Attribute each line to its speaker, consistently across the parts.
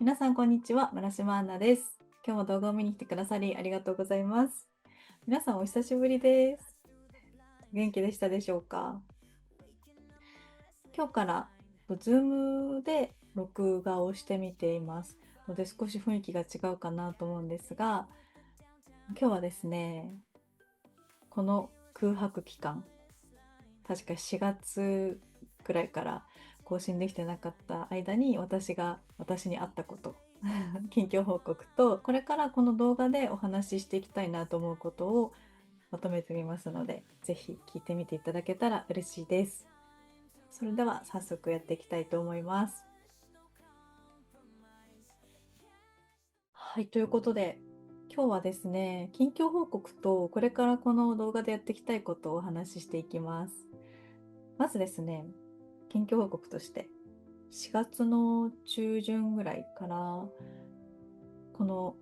Speaker 1: 皆さん、こんにちは。村島アンナです。今日も動画を見に来てくださりありがとうございます。皆さん、お久しぶりです。元気でしたでしょうか？今日からZoom で録画をしてみていますので、少し雰囲気が違うかなと思うんですが、今日はですね、この空白期間、確か4月くらいから更新できてなかった間に私に会ったこと近況報告と、これからこの動画でお話ししていきたいなと思うことをまとめてみますので、ぜひ聞いてみていただけたら嬉しいです。それでは早速やっていきたいと思います。はい、ということで、今日はですね、近況報告とこれからこの動画でやっていきたいことをお話ししていきます。まずですね、近況報告として、4月の中旬ぐらいからこの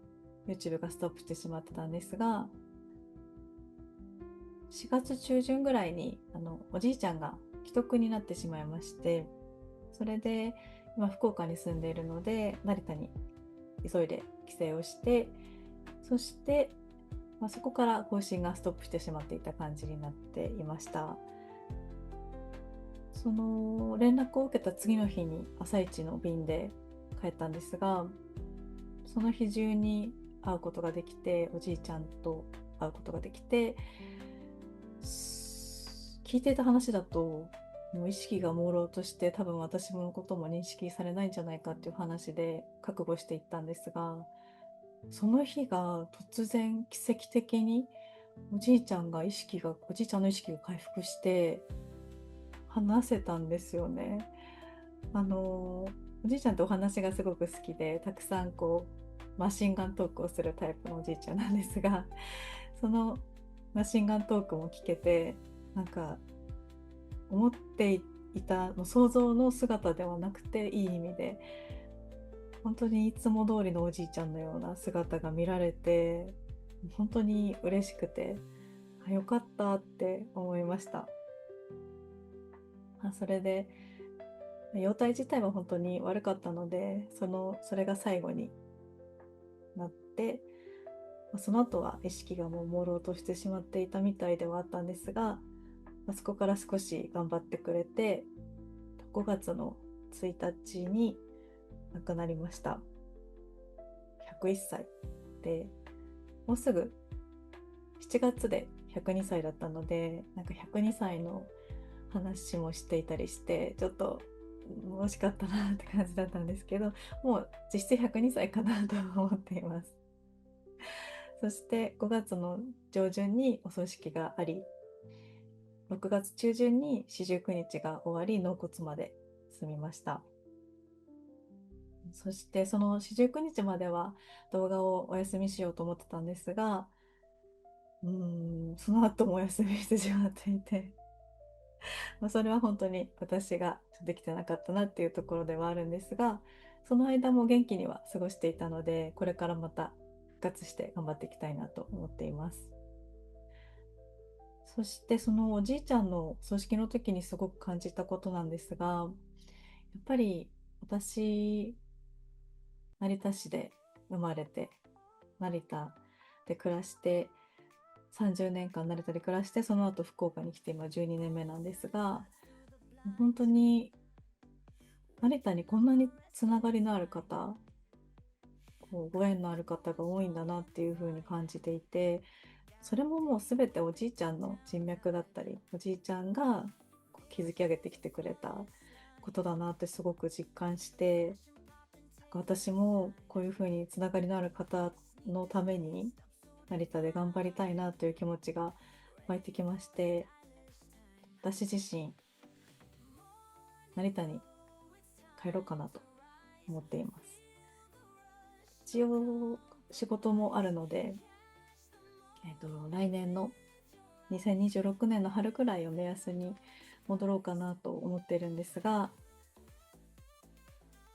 Speaker 1: YouTube がストップしてしまってたんですが、4月中旬ぐらいにおじいちゃんが危篤になってしまいまして、それで今福岡に住んでいるので成田に急いで帰省をして、そして、そこから更新がストップしてしまっていた感じになっていました。その連絡を受けた次の日に朝一の便で帰ったんですが、その日中に会うことができて、おじいちゃんと会うことができて、聞いていた話だと、もう意識が朦朧として多分私のことも認識されないんじゃないかっていう話で覚悟していったんですが、その日が突然奇跡的におじいちゃんの意識が回復して話せたんですよね。おじいちゃんとお話がすごく好きで、たくさんマシンガントークをするタイプのおじいちゃんなんですが、そのマシンガントークも聞けて、なんか思っていたもう想像の姿ではなくて、いい意味で本当にいつも通りのおじいちゃんのような姿が見られて、本当に嬉しくて、よかったって思いました。それで容体自体は本当に悪かったので、それが最後になって、その後は意識がもう朦朧としてしまっていたみたいではあったんですが、そこから少し頑張ってくれて、5月の1日に亡くなりました。101歳で、もうすぐ7月で102歳だったので、なんか102歳の話もしていたりして、ちょっと惜しかったなって感じだったんですけど、もう実質102歳かなと思っています。そして5月の上旬にお葬式があり、6月中旬に四十九日が終わり、納骨まで済みました。そしてその四十九日までは動画をお休みしようと思ってたんですが、その後もお休みしてしまっていて、それは本当に私ができてなかったなっていうところではあるんですが、その間も元気には過ごしていたので、これからまた復活して頑張っていきたいなと思っています。そしてそのおじいちゃんの葬式の時にすごく感じたことなんですが、やっぱり私、成田市で生まれて、成田で暮らして、30年間成田で暮らして、その後福岡に来て今12年目なんですが、本当に成田にこんなにつながりのある方、ご縁のある方が多いんだなっていう風に感じていて、それももう全ておじいちゃんの人脈だったり、おじいちゃんが築き上げてきてくれたことだなってすごく実感して、なんか私もこういう風につながりのある方のために成田で頑張りたいなという気持ちが湧いてきまして、私自身成田に帰ろうかなと思っています。一応仕事もあるので、来年の2026年の春くらいを目安に戻ろうかなと思っているんですが、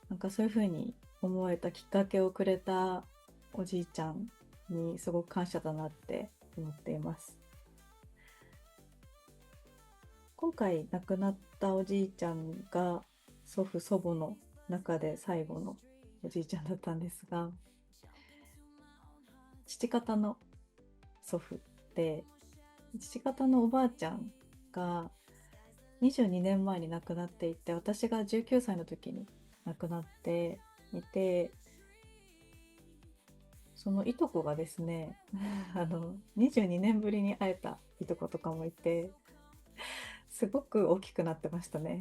Speaker 1: なんかそういうふうに思えたきっかけをくれたおじいちゃんにすごく感謝だなって思っています。今回亡くなったおじいちゃんが祖父祖母の中で最後のおじいちゃんだったんですが、父方の祖父で、父方のおばあちゃんが22年前に亡くなっていて、私が19歳の時に亡くなっていて、そのいとこがですね22年ぶりに会えたいとことかもいて、すごく大きくなってましたね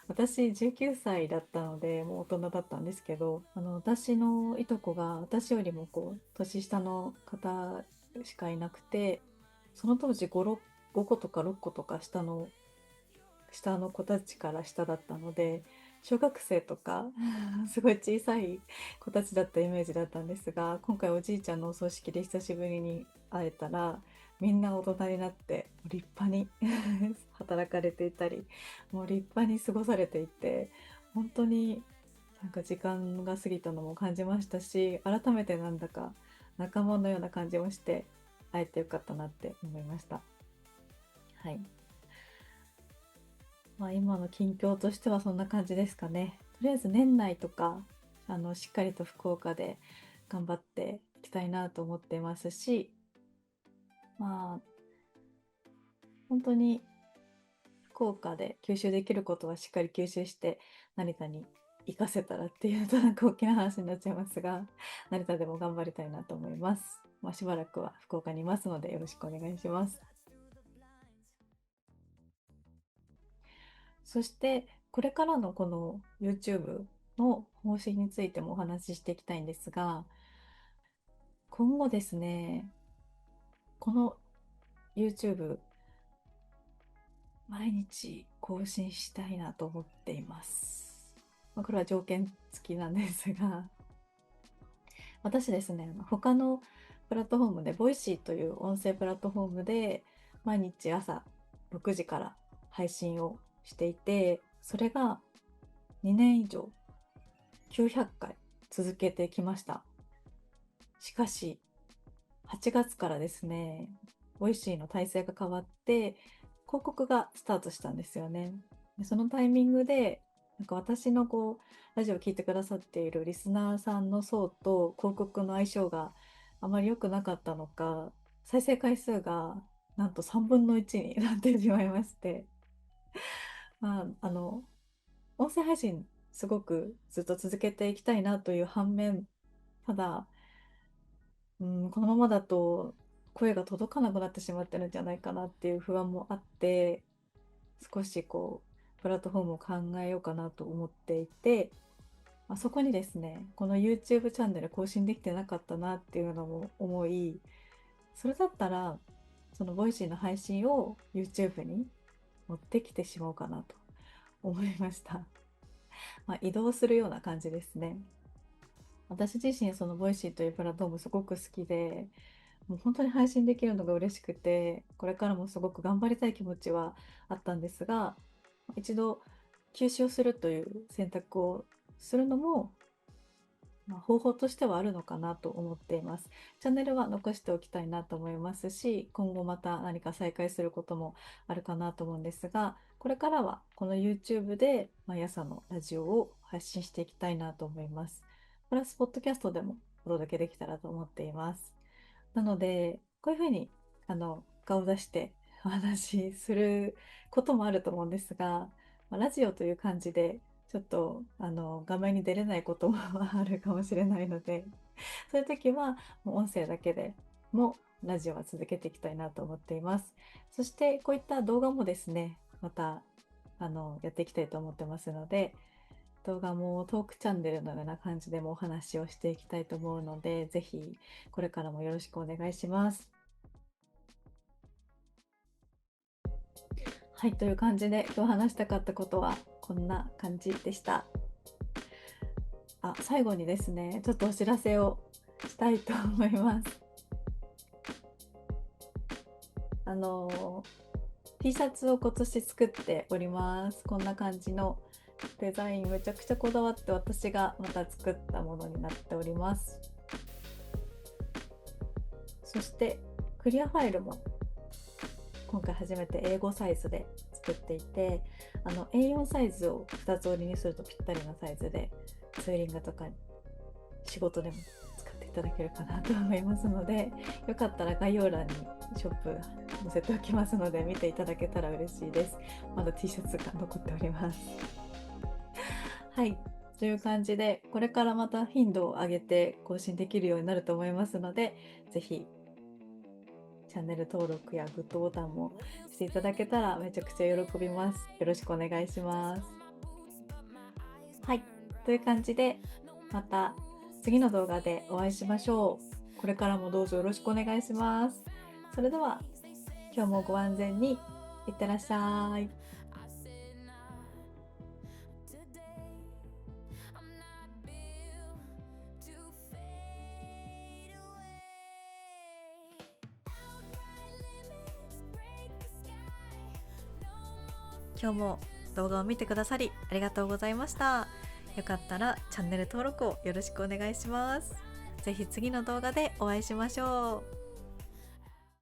Speaker 1: 私19歳だったのでもう大人だったんですけど、私のいとこが私よりも年下の方しかいなくて、その当時5個とか6個とか下の子たちから下だったので、小学生とかすごい小さい子たちだったイメージだったんですが、今回おじいちゃんのお葬式で久しぶりに会えたら、みんな大人になって立派に働かれていたり、もう立派に過ごされていて、本当になんか時間が過ぎたのも感じましたし、改めてなんだか仲間のような感じもして、会えてよかったなって思いました。はい。今の近況としてはそんな感じですかね。とりあえず年内とかしっかりと福岡で頑張っていきたいなと思っていますし、まあ本当に福岡で吸収できることはしっかり吸収して成田に行かせたらっていうとなんか大きな話になっちゃいますが、成田でも頑張りたいなと思います。しばらくは福岡にいますのでよろしくお願いします。そしてこれからのこの YouTube の方針についてもお話ししていきたいんですが、今後ですね、この YouTube 毎日更新したいなと思っています。これは条件付きなんですが、私ですね、他のプラットフォームで、ボイシーという音声プラットフォームで毎日朝6時から配信をしていて、それが2年以上900回続けてきました。しかし8月からですね、ボイシーの体制が変わって広告がスタートしたんですよね。でそのタイミングでなんか私のラジオを聞いてくださっているリスナーさんの層と広告の相性があまり良くなかったのか、再生回数がなんと3分の1になってしまいまして、音声配信すごくずっと続けていきたいなという反面、ただこのままだと声が届かなくなってしまってるんじゃないかなっていう不安もあって、少しプラットフォームを考えようかなと思っていて、そこにですね、この YouTube チャンネル更新できてなかったなっていうのも思い、それだったらそのボイシーの配信を YouTube に持ってきてしまおうかなと思いました。移動するような感じですね。私自身そのボイシーというプラットフォームすごく好きで、もう本当に配信できるのが嬉しくて、これからもすごく頑張りたい気持ちはあったんですが、一度休止をするという選択をするのも、方法としてはあるのかなと思っています。チャンネルは残しておきたいなと思いますし、今後また何か再開することもあるかなと思うんですが、これからはこの YouTube で毎朝のラジオを発信していきたいなと思います。プラス、ポッドキャストでもお届けできたらと思っています。なので、こういうふうに顔を出してお話しすることもあると思うんですが、ラジオという感じでちょっと画面に出れないこともあるかもしれないので、そういう時はもう音声だけでもラジオは続けていきたいなと思っています。そしてこういった動画もですね、またやっていきたいと思ってますので、動画もトークチャンネルのような感じでもお話をしていきたいと思うので、ぜひこれからもよろしくお願いします。はい、という感じで今日話したかったことはこんな感じでした。最後にですね、ちょっとお知らせをしたいと思います。T シャツを今年作っております。こんな感じのデザインめちゃくちゃこだわって私がまた作ったものになっております。そしてクリアファイルも今回初めて英語サイズで作っていて、A4 サイズを2つ折りにするとぴったりなサイズで、ツーリングとか仕事でも使っていただけるかなと思いますので、よかったら概要欄にショップ載せておきますので見ていただけたら嬉しいです。まだ T シャツが残っております。はい、という感じで、これからまた頻度を上げて更新できるようになると思いますので、ぜひチャンネル登録やグッドボタンもしていただけたらめちゃくちゃ喜びます。よろしくお願いします。はい、という感じで、また次の動画でお会いしましょう。これからもどうぞよろしくお願いします。それでは今日もご安全にいってらっしゃい。今日も動画を見てくださりありがとうございました。よかったらチャンネル登録をよろしくお願いします。ぜひ次の動画でお会いしましょう。